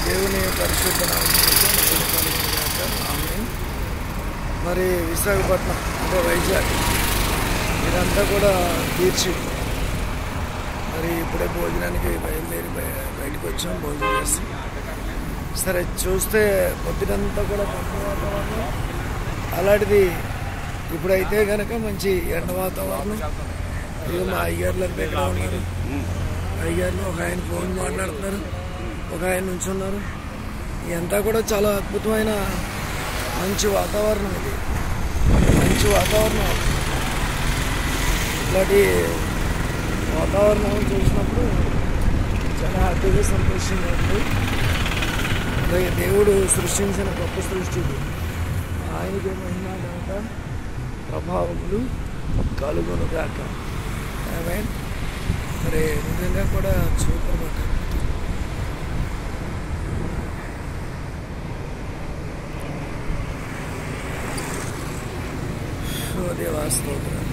దేవుని పరిశుద్ధ నామమునకు మహిమ కలుగును గాక. ఆమేన్. మరి విశాఖపట్నం అంటే వైజాగ్ ఇదంతా కూడా తీర్చి మరి ఇప్పుడే భోజనానికి బయలుదేరి బయటకు వచ్చాం. భోజనం చేసి సరే చూస్తే పొద్దునంతా కూడా పండుగ వాతావరణం అలాంటిది ఇప్పుడైతే కనుక మంచి ఎండ వాతావరణం. ఇక మా అయ్యగారులు అంతా ఇక్కడ ఉన్నారు. అయ్యగారులు ఒక ఆయన ఫోన్ మాట్లాడుతున్నారు, ఒక ఆయన నుంచున్నారు. ఇదంతా కూడా చాలా అద్భుతమైన మంచి వాతావరణం. ఇది మంచి వాతావరణం. ఇలాంటి వాతావరణం చూసినప్పుడు చాలా హ్యాపీగా సంతోషంగా ఉంది. అలాగే దేవుడు సృష్టించిన గొప్ప సృష్టి ఆయనకి మహిమ ఘనత ప్రభావములు కలుగును గాక. ఆమేన్. మరి నిజంగా కూడా సూపర్ మాట. దేవా స్తోత్రం.